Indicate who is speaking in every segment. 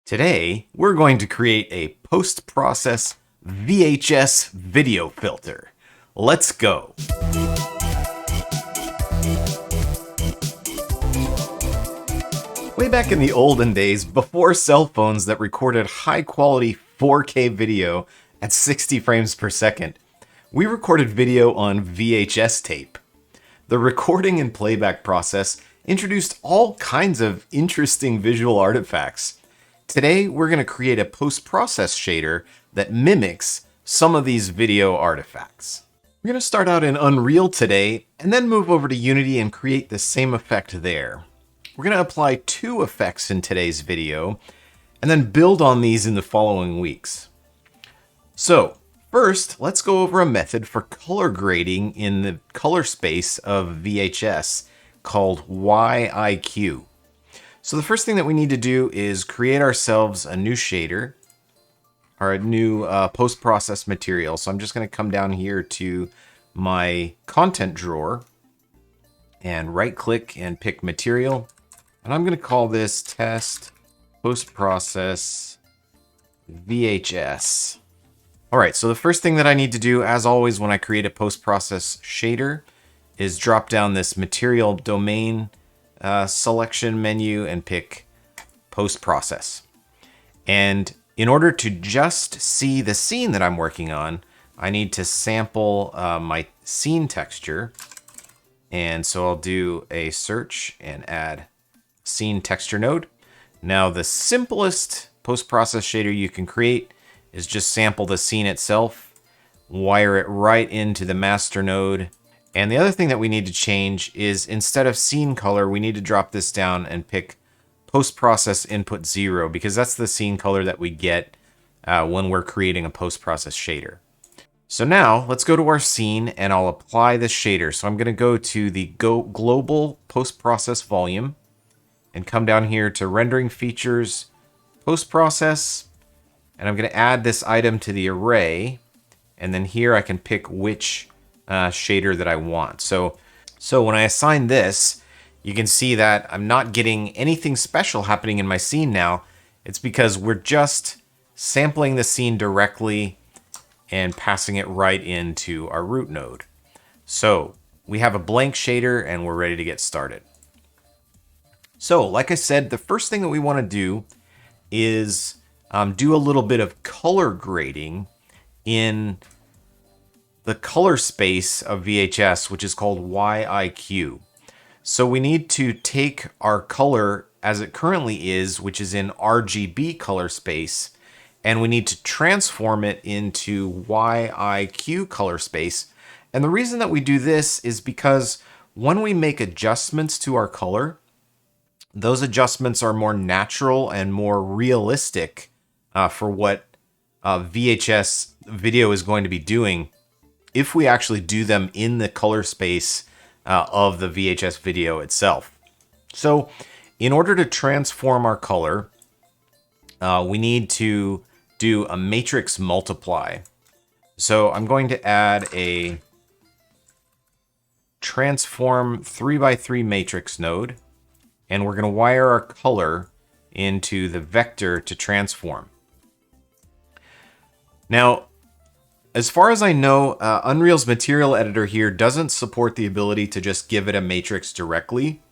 Speaker 1: Today, we're going to create a post-process VHS video filter. Let's go. Way back in the olden days, before cell phones that recorded high-quality 4K video at 60 frames per second, we recorded video on VHS tape. The recording and playback process introduced all kinds of interesting visual artifacts. Today, we're going to create a post-process shader that mimics some of these video artifacts. We're going to start out in Unreal today, and then move over to Unity and create the same effect there. We're going to apply two effects in today's video, and then build on these in the following weeks. So, first, let's go over a method for color grading in the color space of VHS called YIQ. So the first thing that we need to do is create ourselves a new shader, or a new post-process material. So I'm just going to come down here to my content drawer and right-click and pick material. And I'm going to call this test post-process VHS. All right, so the first thing that I need to do, as always, when I create a post-process shader, is drop down this material domain selection menu and pick post-process. And in order to just see the scene that I'm working on, I need to sample my scene texture. And so I'll do a search and add scene texture node. Now the simplest post-process shader you can create is just sample the scene itself, wire it right into the master node. And the other thing that we need to change is instead of scene color, we need to drop this down and pick post-process input 0, because that's the scene color that we get when we're creating a post-process shader. So now let's go to our scene and I'll apply the shader. So I'm going to go to the global post-process volume and come down here to rendering features, post-process, and I'm going to add this item to the array. And then here I can pick which shader that I want. So when I assign this, you can see that I'm not getting anything special happening in my scene now. It's because we're just sampling the scene directly and passing it right into our root node. So we have a blank shader and we're ready to get started. So like I said, the first thing that we want to do is do a little bit of color grading in the color space of VHS, which is called YIQ. So we need to take our color as it currently is, which is in RGB color space, and we need to transform it into YIQ color space. And the reason that we do this is because when we make adjustments to our color, those adjustments are more natural and more realistic for what VHS video is going to be doing if we actually do them in the color space of the VHS video itself. So in order to transform our color, we need to do a matrix multiply. So I'm going to add a transform 3x3 matrix node, and we're going to wire our color into the vector to transform. Now, as far as I know, Unreal's material editor here doesn't support the ability to just give it a matrix directly.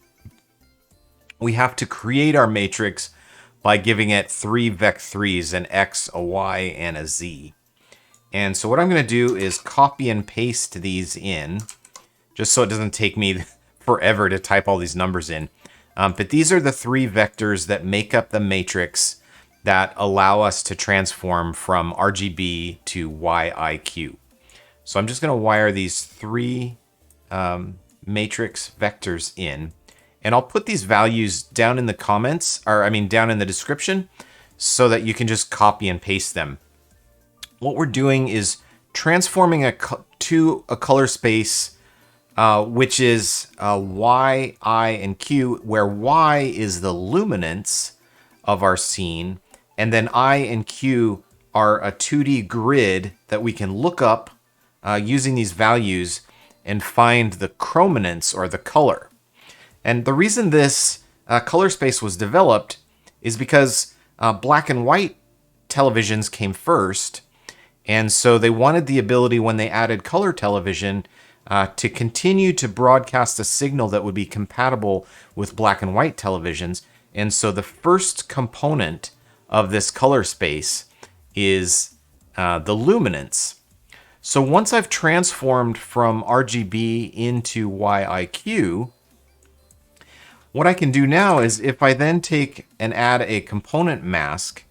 Speaker 1: We have to create our matrix by giving it 3 vec3s, an X, a Y, and a Z. And so what I'm going to do is copy and paste these in, just so it doesn't take me forever to type all these numbers in. But these are the 3 vectors that make up the matrix that allow us to transform from RGB to YIQ. So I'm just going to wire these 3 matrix vectors in, and I'll put these values down in the comments, or down in the description, so that you can just copy and paste them. What we're doing is transforming to a color space which is Y, I, and Q, where Y is the luminance of our scene, and then I and Q are a 2D grid that we can look up using these values and find the chrominance, or the color. And the reason this color space was developed is because black and white televisions came first, and so they wanted the ability when they added color television to continue to broadcast a signal that would be compatible with black and white televisions. And so the first component of this color space is the luminance. So once I've transformed from RGB into YIQ, what I can do now is if I then take and add a component mask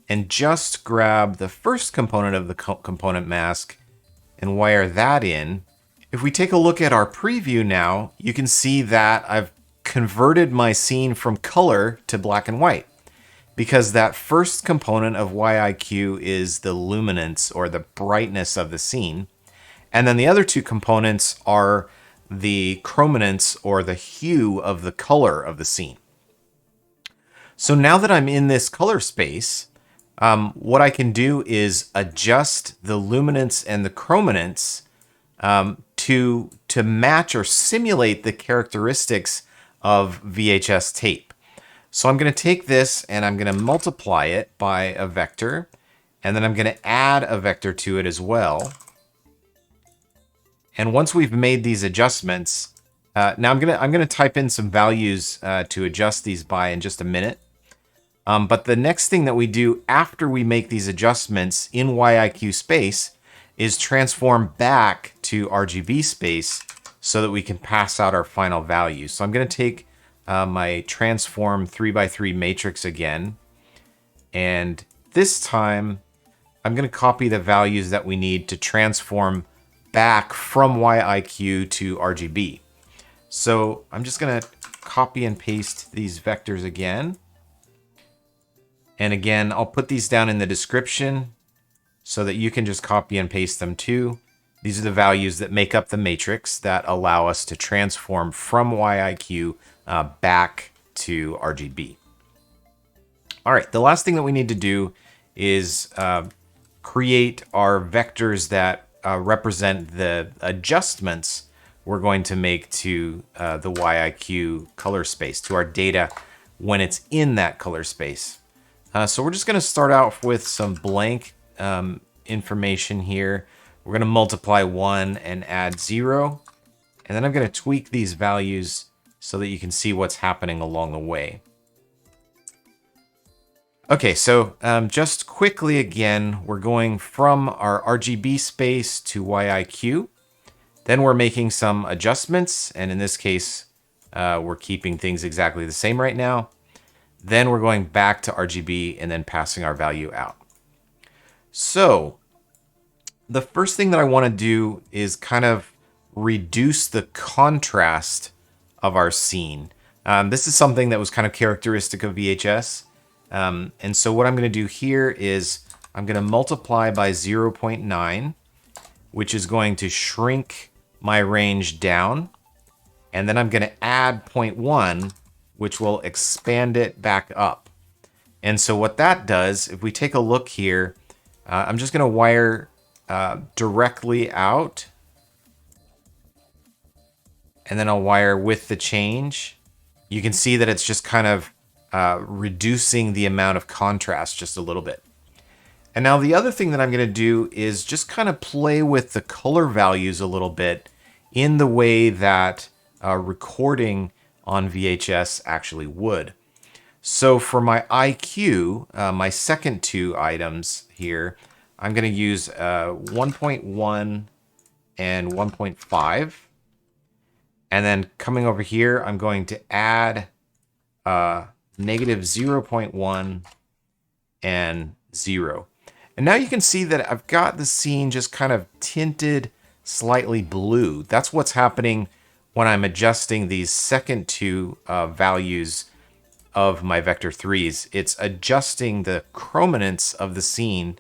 Speaker 1: and just grab the first component of the component mask and wire that in, if we take a look at our preview now, you can see that I've converted my scene from color to black and white, because that first component of YIQ is the luminance or the brightness of the scene. And then the other two components are the chrominance or the hue of the color of the scene. So now that I'm in this color space, what I can do is adjust the luminance and the chrominance to match or simulate the characteristics of VHS tape. So I'm going to take this and I'm going to multiply it by a vector, and then I'm going to add a vector to it as well. And once we've made these adjustments, now I'm going to type in some values to adjust these by in just a minute. But the next thing that we do after we make these adjustments in YIQ space is transform back to RGB space so that we can pass out our final values. So I'm going to take my transform 3x3 matrix again, and this time I'm going to copy the values that we need to transform back from YIQ to RGB. So I'm just going to copy and paste these vectors again. And again, I'll put these down in the description so that you can just copy and paste them too. These are the values that make up the matrix that allow us to transform from YIQ back to RGB. All right, the last thing that we need to do is create our vectors that represent the adjustments we're going to make to the YIQ color space, to our data when it's in that color space. So we're just going to start out with some blank information here. We're going to multiply 1 and add 0. And then I'm going to tweak these values so that you can see what's happening along the way. Okay, so just quickly again, we're going from our RGB space to YIQ. Then we're making some adjustments, and in this case, we're keeping things exactly the same right now. Then we're going back to RGB and then passing our value out. So the first thing that I want to do is kind of reduce the contrast of our scene. This is something that was kind of characteristic of VHS. And so what I'm going to do here is I'm going to multiply by 0.9, which is going to shrink my range down. And then I'm going to add 0.1, which will expand it back up. And so what that does, if we take a look here, I'm just going to wire directly out. And then I'll wire with the change. You can see that it's just kind of reducing the amount of contrast just a little bit. And now the other thing that I'm going to do is just kind of play with the color values a little bit in the way that recording on VHS actually would. So for my IQ, my second two items here, I'm going to use 1.1 and 1.5. And then coming over here, I'm going to add negative 0.1 and 0. And now you can see that I've got the scene just kind of tinted slightly blue. That's what's happening when I'm adjusting these second two values of my vector 3s. It's adjusting the chrominance of the scene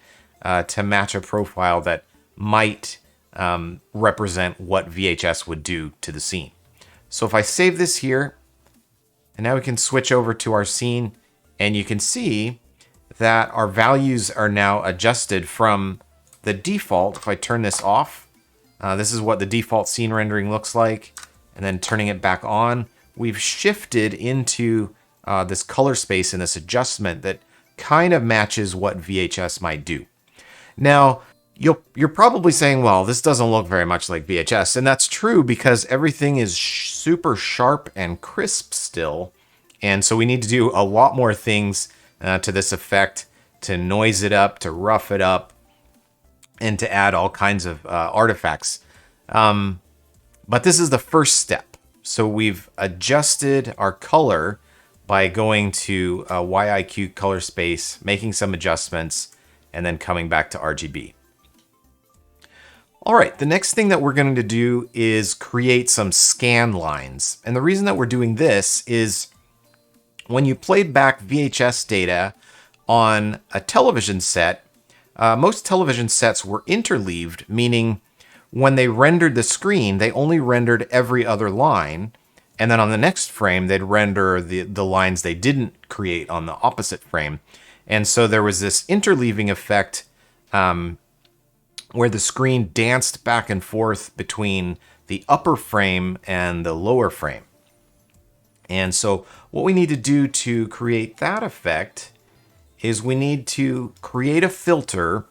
Speaker 1: to match a profile that might represent what VHS would do to the scene. So if I save this here, and now we can switch over to our scene, and you can see that our values are now adjusted from the default. If I turn this off, this is what the default scene rendering looks like. And then turning it back on, we've shifted into this color space and this adjustment that kind of matches what VHS might do. Now, you're probably saying, well, this doesn't look very much like VHS, and that's true because everything is super sharp and crisp still, and so we need to do a lot more things to this effect to noise it up, to rough it up, and to add all kinds of artifacts. But this is the first step. So we've adjusted our color by going to YIQ color space, making some adjustments, and then coming back to RGB. All right, the next thing that we're going to do is create some scan lines. And the reason that we're doing this is when you played back VHS data on a television set, most television sets were interleaved, meaning when they rendered the screen, they only rendered every other line. And then on the next frame, they'd render the lines they didn't create on the opposite frame. And so there was this interleaving effect where the screen danced back and forth between the upper frame and the lower frame. And so what we need to do to create that effect is we need to create a filter,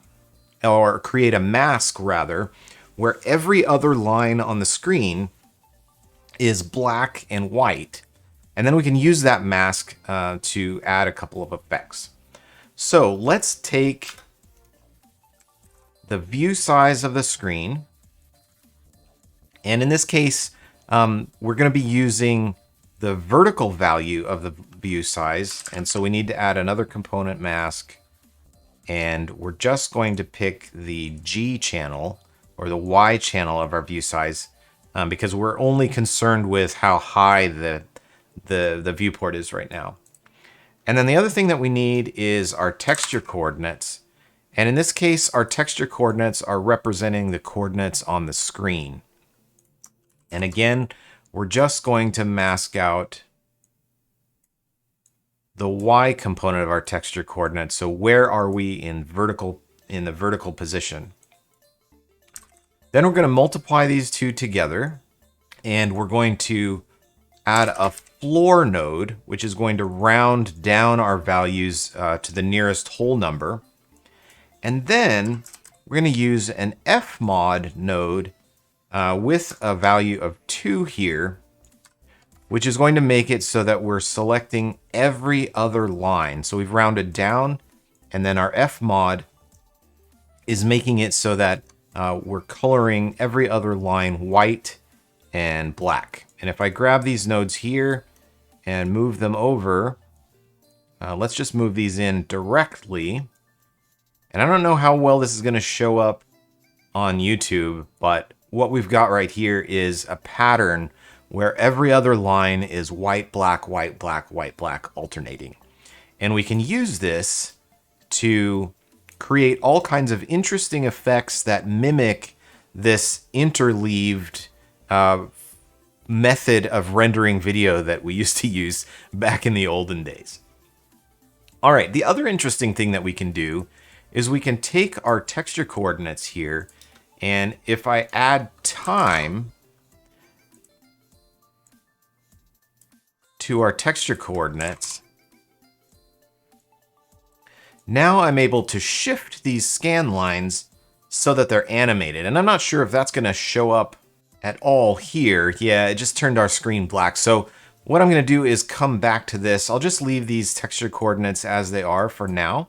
Speaker 1: or create a mask rather, where every other line on the screen is black and white. And then we can use that mask to add a couple of effects. So let's take the view size of the screen. And in this case, we're going to be using the vertical value of the view size. And so we need to add another component mask. And we're just going to pick the G channel, or the Y channel of our view size, because we're only concerned with how high the viewport is right now. And then the other thing that we need is our texture coordinates. And in this case, our texture coordinates are representing the coordinates on the screen. And again, we're just going to mask out the Y component of our texture coordinates. So where are we in the vertical position? Then we're going to multiply these two together, and we're going to add a floor node, which is going to round down our values to the nearest whole number. And then we're going to use an fmod node with a value of 2 here, which is going to make it so that we're selecting every other line. So we've rounded down, and then our fmod is making it so that we're coloring every other line white and black. And if I grab these nodes here and move them over, let's just move these in directly. And I don't know how well this is going to show up on YouTube, but what we've got right here is a pattern where every other line is white, black, white, black, white, black, alternating. And we can use this to create all kinds of interesting effects that mimic this interleaved method of rendering video that we used to use back in the olden days. All right, the other interesting thing that we can do is we can take our texture coordinates here, and if I add time to our texture coordinates, now I'm able to shift these scan lines so that they're animated. And I'm not sure if that's going to show up at all here. Yeah, it just turned our screen black. So what I'm going to do is come back to this. I'll just leave these texture coordinates as they are for now.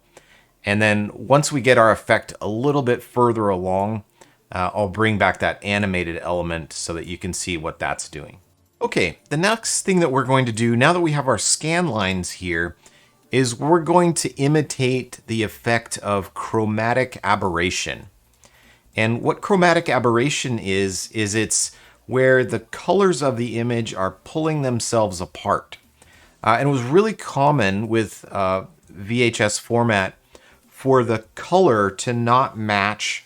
Speaker 1: And then once we get our effect a little bit further along, I'll bring back that animated element so that you can see what that's doing. Okay, the next thing that we're going to do, now that we have our scan lines here, is we're going to imitate the effect of chromatic aberration. And what chromatic aberration is it's where the colors of the image are pulling themselves apart. And it was really common with VHS format for the color to not match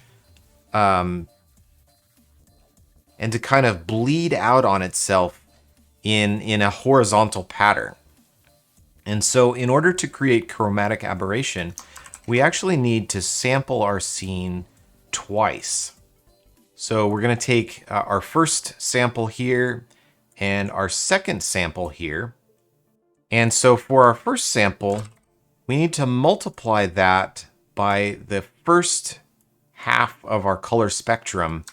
Speaker 1: and to kind of bleed out on itself in a horizontal pattern. And so in order to create chromatic aberration, we actually need to sample our scene twice. So we're going to take our first sample here and our second sample here. And so for our first sample, we need to multiply that by the first half of our color spectrum,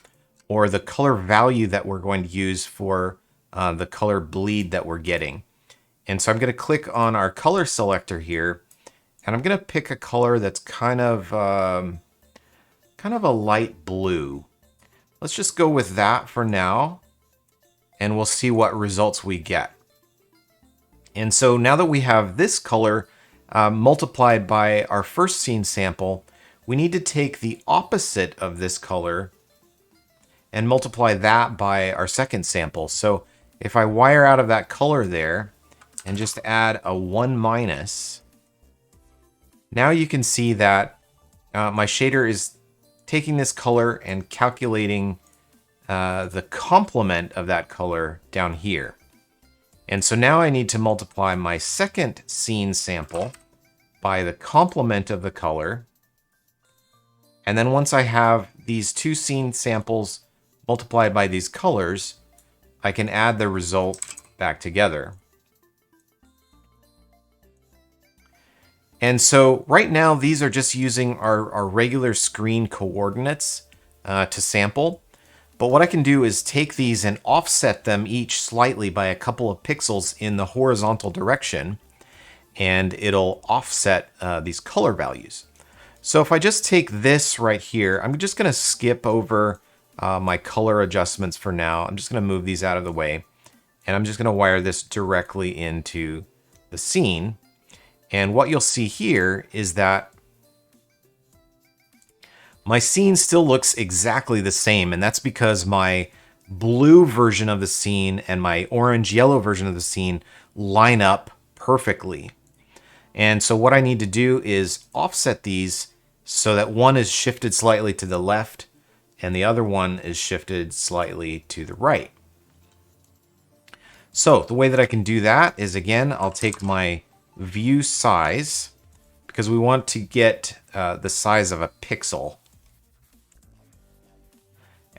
Speaker 1: or the color value that we're going to use for the color bleed that we're getting. And so I'm going to click on our color selector here, and I'm going to pick a color that's kind of a light blue. Let's just go with that for now, and we'll see what results we get. And so now that we have this color multiplied by our first scene sample, we need to take the opposite of this color and multiply that by our second sample. So if I wire out of that color there and just add a 1 minus, now you can see that my shader is taking this color and calculating the complement of that color down here. And so now I need to multiply my second scene sample by the complement of the color. And then once I have these two scene samples multiplied by these colors, I can add the result back together. And so right now, these are just using our regular screen coordinates to sample. But what I can do is take these and offset them each slightly by a couple of pixels in the horizontal direction, and it'll offset these color values. So if I just take this right here, I'm just going to skip over my color adjustments for now. I'm just going to move these out of the way, and I'm just going to wire this directly into the scene. And what you'll see here is that my scene still looks exactly the same, and that's because my blue version of the scene and my orange-yellow version of the scene line up perfectly. And so what I need to do is offset these so that one is shifted slightly to the left and the other one is shifted slightly to the right. So the way that I can do that is, again, I'll take my view size, because we want to get the size of a pixel.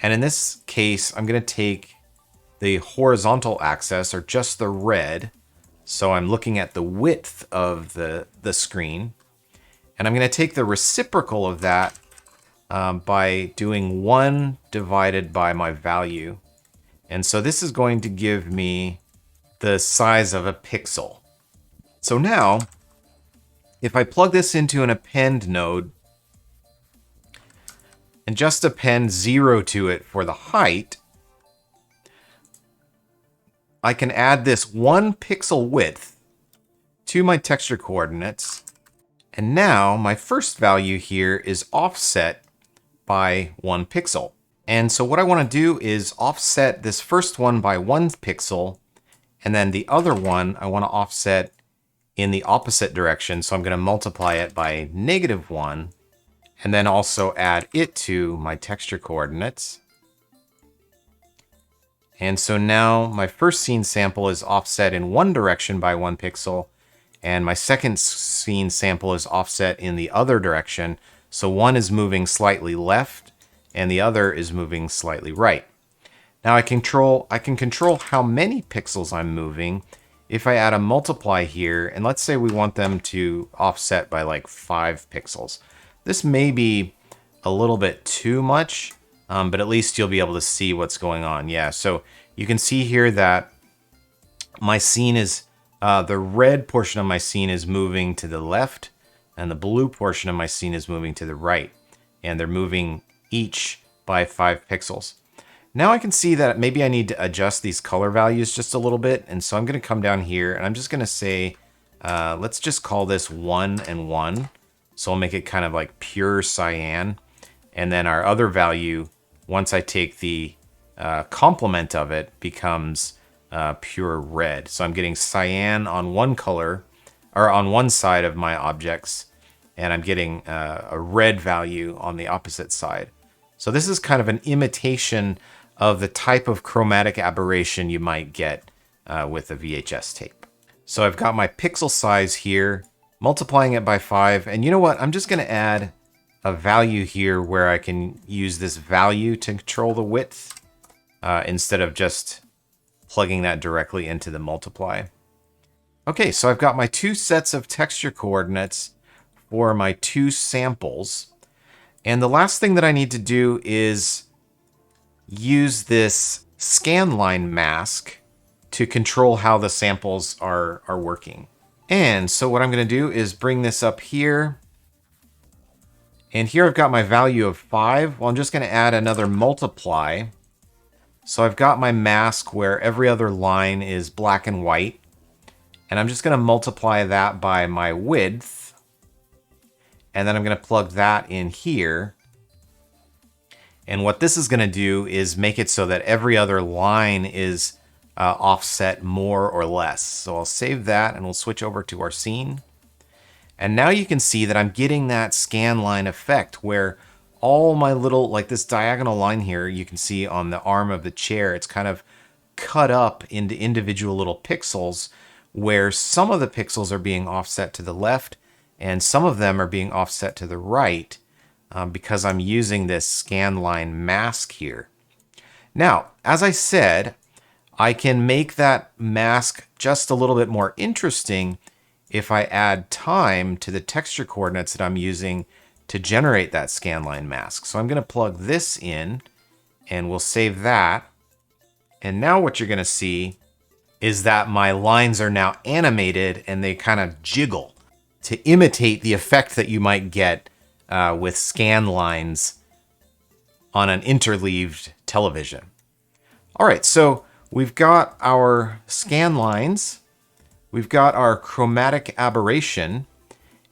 Speaker 1: And in this case, I'm going to take the horizontal axis, or just the red. So I'm looking at the width of the screen. And I'm going to take the reciprocal of that by doing 1 divided by my value. And so this is going to give me the size of a pixel. So now, if I plug this into an append node, and just append 0 to it for the height, I can add this 1 pixel width to my texture coordinates. And now my first value here is offset by 1 pixel. And so what I want to do is offset this first one by 1 pixel, and then the other one I want to offset in the opposite direction. So I'm going to multiply it by -1. And then also add it to my texture coordinates. And so now my first scene sample is offset in one direction by 1 pixel, and my second scene sample is offset in the other direction. So one is moving slightly left, and the other is moving slightly right. Now I can control how many pixels I'm moving if I add a multiply here, and let's say we want them to offset by like 5 pixels. This may be a little bit too much, but at least you'll be able to see what's going on. Yeah, so you can see here that my scene is, the red portion of my scene is moving to the left, and the blue portion of my scene is moving to the right. And they're moving each by 5 pixels. Now I can see that maybe I need to adjust these color values just a little bit. And so I'm going to come down here, and I'm just going to say, let's just call this 1 and 1. So I'll make it kind of like pure cyan. And then our other value, once I take the complement of it, becomes pure red. So I'm getting cyan on one color, or on one side of my objects, and I'm getting a red value on the opposite side. So this is kind of an imitation of the type of chromatic aberration you might get with a VHS tape. So I've got my pixel size here, multiplying it by 5. And you know what? I'm just going to add a value here where I can use this value to control the width instead of just plugging that directly into the multiply. Okay, so I've got my two sets of texture coordinates for my two samples. And the last thing that I need to do is use this scanline mask to control how the samples are working. And so what I'm going to do is bring this up here. And here I've got my value of 5. Well, I'm just going to add another multiply. So I've got my mask where every other line is black and white. And I'm just going to multiply that by my width. And then I'm going to plug that in here. And what this is going to do is make it so that every other line is offset more or less. So I'll save that and we'll switch over to our scene. And now you can see that I'm getting that scan line effect where all my little, like this diagonal line here, you can see on the arm of the chair, it's kind of cut up into individual little pixels where some of the pixels are being offset to the left and some of them are being offset to the right because I'm using this scan line mask here. Now, as I said, I can make that mask just a little bit more interesting if I add time to the texture coordinates that I'm using to generate that scanline mask. So I'm going to plug this in and we'll save that. And now what you're going to see is that my lines are now animated and they kind of jiggle to imitate the effect that you might get with scan lines on an interleaved television. All right, so we've got our scan lines, we've got our chromatic aberration,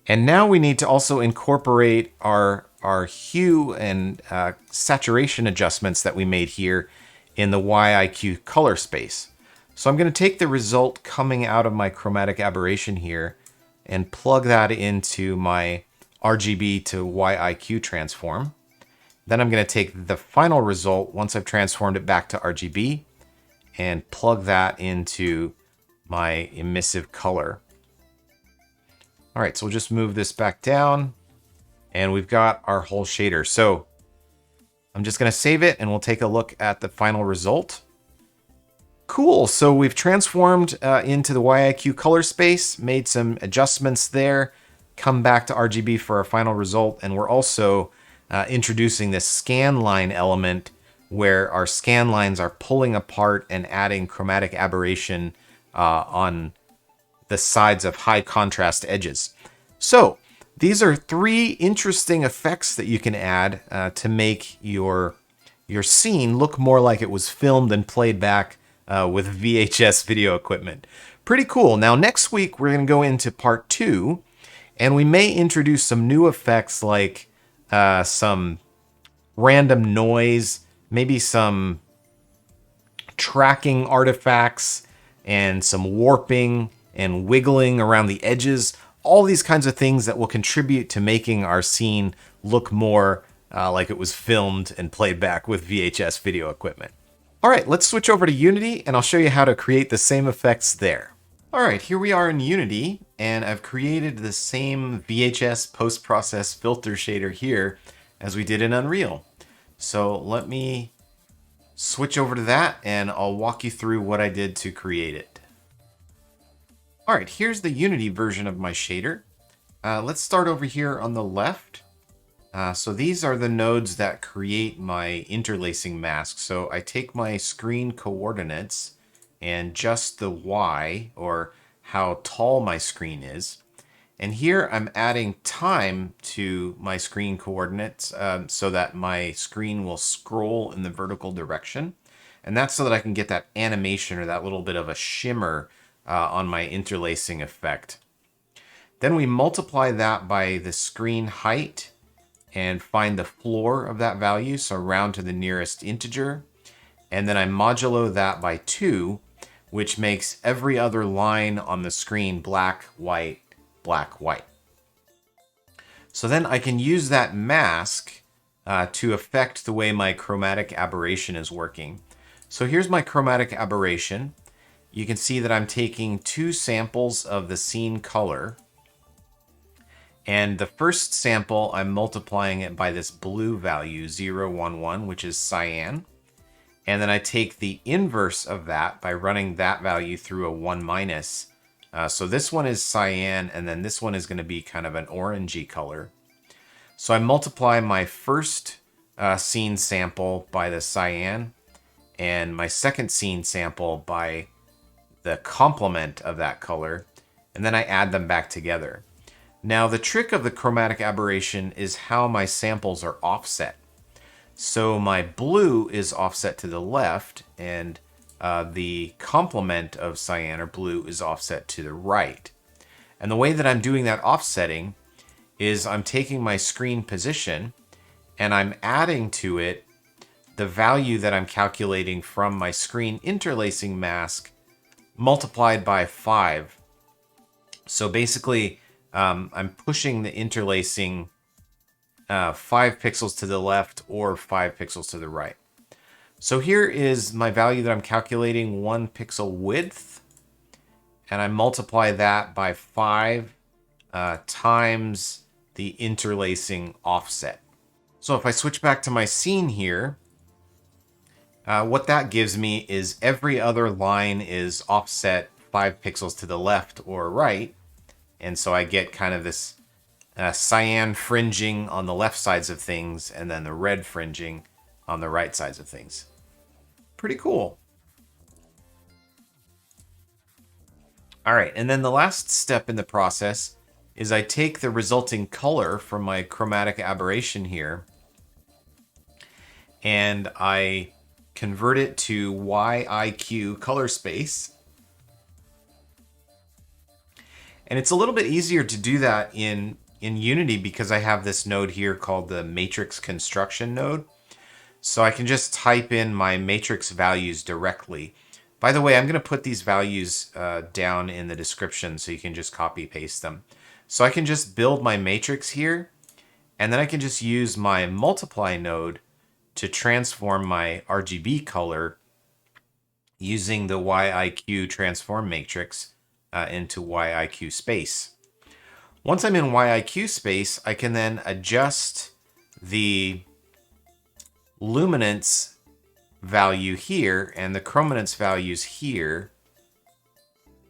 Speaker 1: and now we need to also incorporate our hue and saturation adjustments that we made here in the YIQ color space. So I'm going to take the result coming out of my chromatic aberration here and plug that into my RGB to YIQ transform. Then I'm going to take the final result once I've transformed it back to RGB and plug that into my emissive color. All right, so we'll just move this back down and we've got our whole shader. So I'm just going to save it and we'll take a look at the final result. Cool, so we've transformed into the YIQ color space, made some adjustments there, come back to RGB for our final result, and we're also introducing this scan line element where our scan lines are pulling apart and adding chromatic aberration on the sides of high contrast edges. So these are 3 interesting effects that you can add to make your scene look more like it was filmed and played back with VHS video equipment. Pretty cool. Now next week we're going to go into part 2 and we may introduce some new effects like some random noise, maybe some tracking artifacts and some warping and wiggling around the edges. All these kinds of things that will contribute to making our scene look more like it was filmed and played back with VHS video equipment. All right, let's switch over to Unity and I'll show you how to create the same effects there. All right, here we are in Unity and I've created the same VHS post-process filter shader here as we did in Unreal. So let me switch over to that and I'll walk you through what I did to create it. All right, here's the Unity version of my shader. Let's start over here on the left. So these are the nodes that create my interlacing mask. So I take my screen coordinates and just the Y, or how tall my screen is. And here I'm adding time to my screen coordinates so that my screen will scroll in the vertical direction. And that's so that I can get that animation or that little bit of a shimmer on my interlacing effect. Then we multiply that by the screen height and find the floor of that value, so round to the nearest integer. And then I modulo that by 2, which makes every other line on the screen black, white, black, white. So then I can use that mask to affect the way my chromatic aberration is working. So here's my chromatic aberration. You can see that I'm taking 2 samples of the scene color. And the first sample, I'm multiplying it by this blue value, 0, 1, 1, which is cyan. And then I take the inverse of that by running that value through a 1 minus So this one is cyan, and then this one is going to be kind of an orangey color. So I multiply my first scene sample by the cyan, and my second scene sample by the complement of that color, and then I add them back together. Now the trick of the chromatic aberration is how my samples are offset. So my blue is offset to the left, and the complement of cyan or blue is offset to the right. And the way that I'm doing that offsetting is I'm taking my screen position and I'm adding to it the value that I'm calculating from my screen interlacing mask multiplied by 5. So basically, I'm pushing the interlacing 5 pixels to the left or 5 pixels to the right. So here is my value that I'm calculating, 1 pixel width, and I multiply that by 5 times the interlacing offset. So if I switch back to my scene here, what that gives me is every other line is offset 5 pixels to the left or right, and so I get kind of this cyan fringing on the left sides of things, and then the red fringing on the right sides of things. Pretty cool. All right, and then the last step in the process is I take the resulting color from my chromatic aberration here, and I convert it to YIQ color space. And it's a little bit easier to do that in Unity because I have this node here called the matrix construction node. So I can just type in my matrix values directly. By the way, I'm going to put these values down in the description so you can just copy paste them. So I can just build my matrix here, and then I can just use my multiply node to transform my RGB color using the YIQ transform matrix into YIQ space. Once I'm in YIQ space, I can then adjust the luminance value here and the chrominance values here.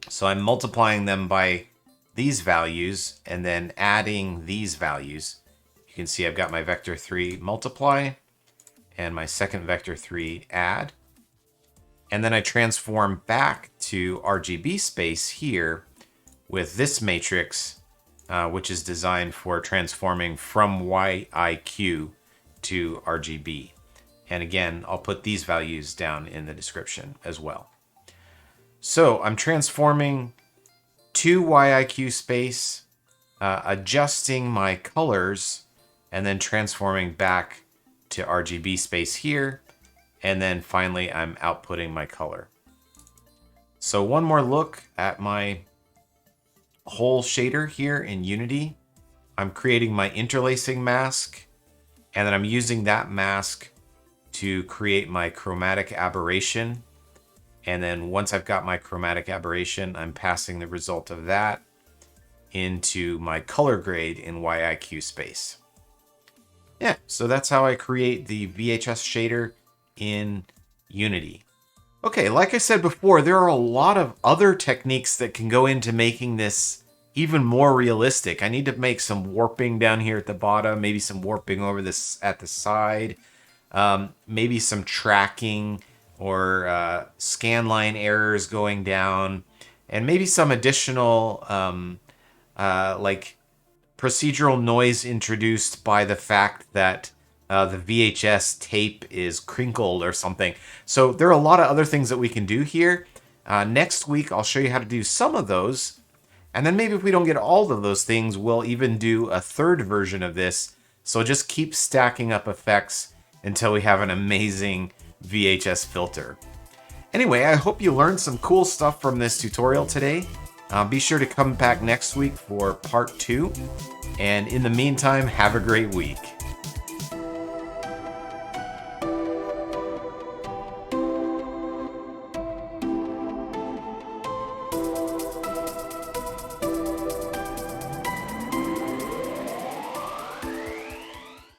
Speaker 1: So I'm multiplying them by these values and then adding these values. You can see I've got my vector 3 multiply and my second vector 3 add. And then I transform back to RGB space here with this matrix, which is designed for transforming from YIQ to RGB. And again, I'll put these values down in the description as well. So I'm transforming to YIQ space, adjusting my colors, and then transforming back to RGB space here. And then finally, I'm outputting my color. So one more look at my whole shader here in Unity. I'm creating my interlacing mask, and then I'm using that mask to create my chromatic aberration. And then once I've got my chromatic aberration, I'm passing the result of that into my color grade in YIQ space. Yeah, so that's how I create the VHS shader in Unity. Okay, like I said before, there are a lot of other techniques that can go into making this even more realistic. I need to make some warping down here at the bottom, maybe some warping over this at the side, maybe some tracking or scanline errors going down, and maybe some additional like procedural noise introduced by the fact that the VHS tape is crinkled or something. So there are a lot of other things that we can do here. Next week, I'll show you how to do some of those. And then maybe if we don't get all of those things, we'll even do a third version of this. So just keep stacking up effects until we have an amazing VHS filter. Anyway, I hope you learned some cool stuff from this tutorial today. Be sure to come back next week for part 2. And in the meantime, have a great week.